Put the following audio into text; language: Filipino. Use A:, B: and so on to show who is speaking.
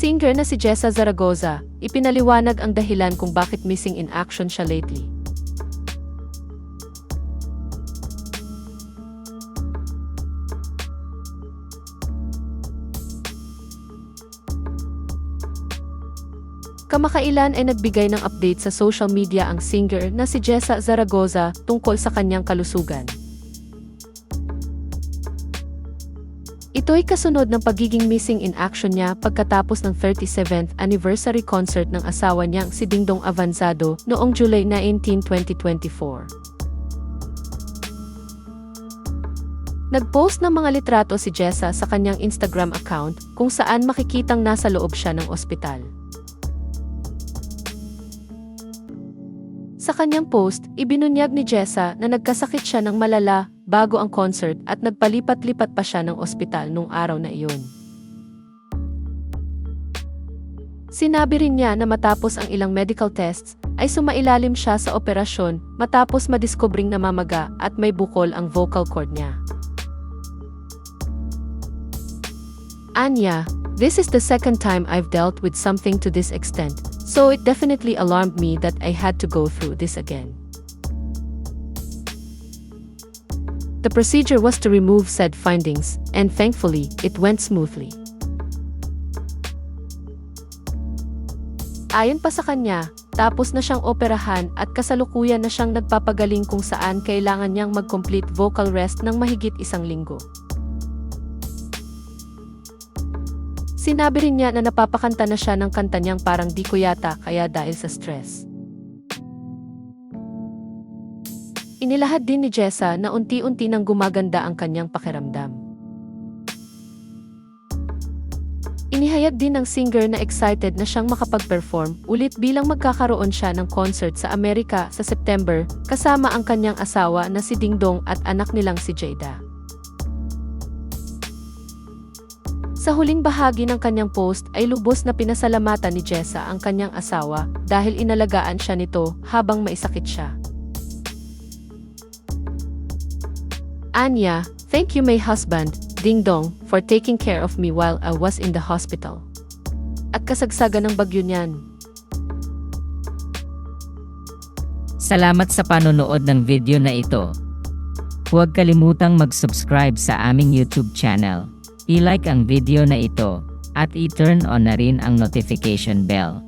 A: Singer na si Jessa Zaragoza, ipinaliwanag ang dahilan kung bakit missing in action siya lately. Kamakailan ay nagbigay ng update sa social media ang singer na si Jessa Zaragoza tungkol sa kanyang kalusugan. Ito'y kasunod ng pagiging missing in action niya pagkatapos ng 37th anniversary concert ng asawa niyang si Dingdong Avanzado noong July 19, 2024. Nag-post ng mga litrato si Jessa sa kanyang Instagram account kung saan makikitang nasa loob siya ng ospital. Sa kanyang post, ibinunyag ni Jessa na nagkasakit siya ng malala bago ang concert at nagpalipat-lipat pa siya ng ospital nung araw na iyon. Sinabi rin niya na matapos ang ilang medical tests, ay sumailalim siya sa operasyon matapos madiskobring namamaga at may bukol ang vocal cord niya. Anya, "This is the second time I've dealt with something to this extent. So it definitely alarmed me that I had to go through this again. The procedure was to remove said findings, and thankfully, it went smoothly." Ayon pa sa kanya, tapos na siyang operahan at kasalukuyan na siyang nagpapagaling kung saan kailangan niyang mag-complete vocal rest ng mahigit 1 linggo. Sinabi rin niya na napapakanta na siya ng kanta niyang Parang Di Ko Yata Kaya dahil sa stress. Inilahad din ni Jessa na unti-unti nang gumaganda ang kanyang pakiramdam. Inihayag din ng singer na excited na siyang makapag-perform ulit bilang magkakaroon siya ng concert sa Amerika sa September kasama ang kanyang asawa na si Dingdong at anak nilang si Jada. Sa huling bahagi ng kanyang post ay lubos na pinasalamatan ni Jessa ang kanyang asawa dahil inalagaan siya nito habang maisakit siya. Anya, "Thank you my husband, Dingdong, for taking care of me while I was in the hospital." At kasagsagan ng bagyo niyan.
B: Salamat sa panonood ng video na ito. Huwag kalimutang mag-subscribe sa aming YouTube channel. I-like ang video na ito, at i-turn on na rin ang notification bell